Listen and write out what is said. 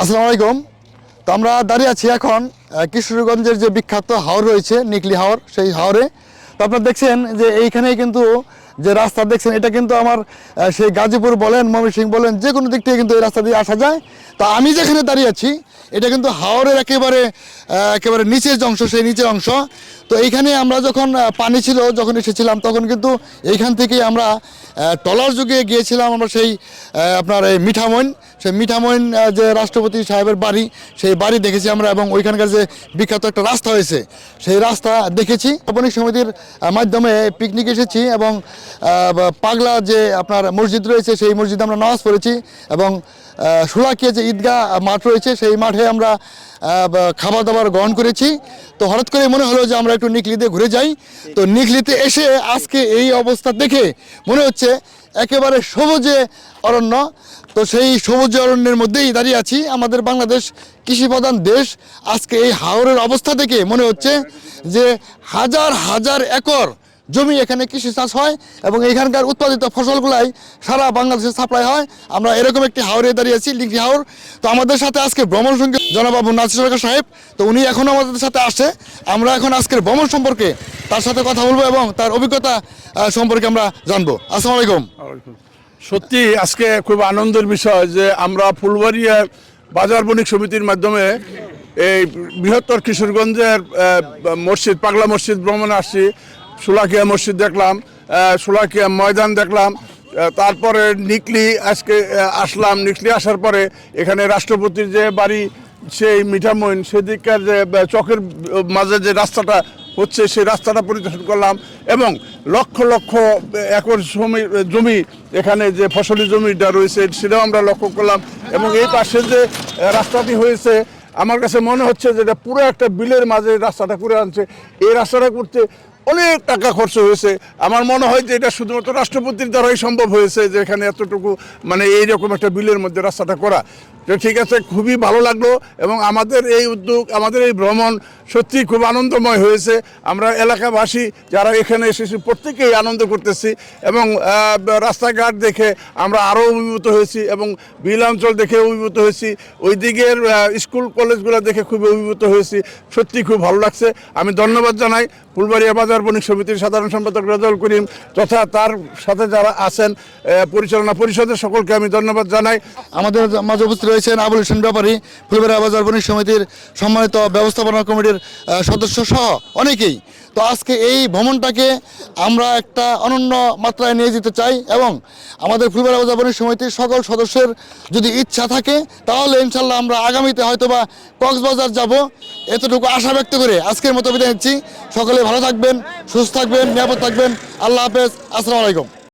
আসসালামু আলাইকুম। তো আমরা দাঁড়িয়ে আছি এখন কিশোরগঞ্জের যে বিখ্যাত হাওর রয়েছে নিকলি হাওর, সেই হাওরে। তো আপনারা দেখছেন যে এইখানেই কিন্তু যে রাস্তা দেখছেন, এটা কিন্তু আমার সেই গাজীপুর বলেন, ময়মনসিংহ বলেন, যে কোনো দিক থেকে কিন্তু এই রাস্তা দিয়ে আসা যায়। তো আমি যেখানে দাঁড়িয়ে আছি এটা কিন্তু হাওরের একেবারে নিচের যে অংশ, সেই নিচের অংশ। তো এইখানে আমরা যখন পানি ছিল, যখন এসেছিলাম, তখন কিন্তু এইখান থেকেই আমরা ট্রলার যুগে গিয়েছিলাম আমরা সেই আপনার এই মিঠামইন, সেই মিঠামইন যে রাষ্ট্রপতি সাহেবের বাড়ি, সেই বাড়ি দেখেছি আমরা। এবং ওইখানকার যে বিখ্যাত একটা রাস্তা হয়েছে, সেই রাস্তা দেখেছি। বণিক সমিতির মাধ্যমে পিকনিক এসেছি এবং পাগলা যে আপনার মসজিদ রয়েছে, সেই মসজিদে আমরা নামাজ পড়েছি। এবং শোলাকিয়া যে ঈদগাহ মাঠ রয়েছে, সেই মাঠে আমরা খাবার দাবার গ্রহণ করেছি। তো হঠাৎ করে মনে হলো যে আমরা একটু নিকলিতে ঘুরে যাই। তো নিকলিতে এসে আজকে এই অবস্থা দেখে মনে হচ্ছে একেবারে সবুজে অরণ্য। তো সেই সবুজ অরণ্যের মধ্যেই দাঁড়িয়ে আছি। আমাদের বাংলাদেশ কৃষিপ্রধান দেশ। আজকে এই হাওরের অবস্থা দেখে মনে হচ্ছে যে হাজার হাজার একর জমি এখানে কৃষি চাষ হয় এবং এখানকার উৎপাদিত ফসলগুলাই সারা বাংলাদেশে সাপ্লাই হয়। আমরা এরকম একটি হাওরে দাঁড়িয়ে আছি, নিকলি হাওর। তো আমাদের সাথে আজকে ভ্রমণ সঙ্গী জনাব আবু নাসির সরকার সাহেব, তো উনি এখনও আমাদের সাথে আসে। আমরা এখন আজকের ভ্রমণ সম্পর্কে তার সাথে কথা বলবো এবং তার অভিজ্ঞতা সম্পর্কে আমরা জানবো। আসসালামু আলাইকুম। সত্যি আজকে খুব আনন্দের বিষয় যে আমরা ফুলবাড়িয়া বাজার বণিক সমিতির মাধ্যমে এই বৃহত্তর কিশোরগঞ্জের মসজিদ, পাগলা মসজিদ ভ্রমণে আসছি। শোলাকিয়া মসজিদ দেখলাম, শোলাকিয়া ময়দান দেখলাম, তারপরে নিকলি আজকে আসলাম। নিকলি আসার পরে এখানে রাষ্ট্রপতির যে বাড়ি, সেই মিঠামইন, সেদিককার যে চকের মাঝে যে রাস্তাটা হচ্ছে, সেই রাস্তাটা পরিদর্শন করলাম। এবং লক্ষ লক্ষ একর জমি এখানে যে ফসলি জমিটা রয়েছে সেটাও আমরা লক্ষ্য করলাম। এবং এই পাশে যে রাস্তাটি হয়েছে, আমার কাছে মনে হচ্ছে যে এটা পুরো একটা বিলের মাঝে রাস্তাটা করে আনছে। এই রাস্তাটা করতে অনেক টাকা খরচ হয়েছে। আমার মনে হয় যে এটা শুধুমাত্র রাষ্ট্রপতির দ্বারাই সম্ভব হয়েছে যে এখানে এতটুকু মানে এইরকম একটা বিলের মধ্যে রাস্তাটা করা। তো ঠিক আছে, খুবই ভালো লাগলো। এবং আমাদের এই উদ্যোগ, আমাদের এই ভ্রমণ সত্যিই খুব আনন্দময় হয়েছে। আমরা এলাকাবাসী যারা এখানে এসেছি প্রত্যেকেই আনন্দ করতেছি। এবং রাস্তাঘাট দেখে আমরা আরও অভিভূত হয়েছি এবং বিল অঞ্চল দেখে অভিভূত হয়েছি। ওই দিকের স্কুল কলেজগুলো দেখে খুবই অভিভূত হয়েছি। সত্যি খুব ভালো লাগছে। আমি ধন্যবাদ জানাই ফুলবাড়িয়া বাজার বণিক সমিতির সাধারণ সম্পাদক রেজাউল করিম তথা তার সাথে যারা আছেন পরিচালনা পরিষদের সকলকে আমি ধন্যবাদ জানাই। আমাদের মাঝে উপস্থিত রয়েছেন আবুল হোসেন ব্যাপারী, ফুলবাড়িয়া বাজার বণিক সমিতির সম্মানিত ব্যবস্থাপনা কমিটির সদস্য সহ অনেকেই। তো আজকে এই ভ্রমণটাকে আমরা একটা অনন্য মাত্রায় নিয়ে যেতে চাই এবং আমাদের ফুলবাড়িয়া বাজার বণিক সমিতির সকল সদস্যের যদি ইচ্ছা থাকে তাহলে ইনশাল্লাহ আমরা আগামীতে হয়তোবা কক্সবাজার যাব, এতটুকু আশা ব্যক্ত করে আজকের মতো বিদায় নিচ্ছি। সকলে ভালো থাকবেন, সুস্থ থাকবেন, নিরাপদ থাকবেন। আল্লাহ হাফেজ। আসসালামু আলাইকুম।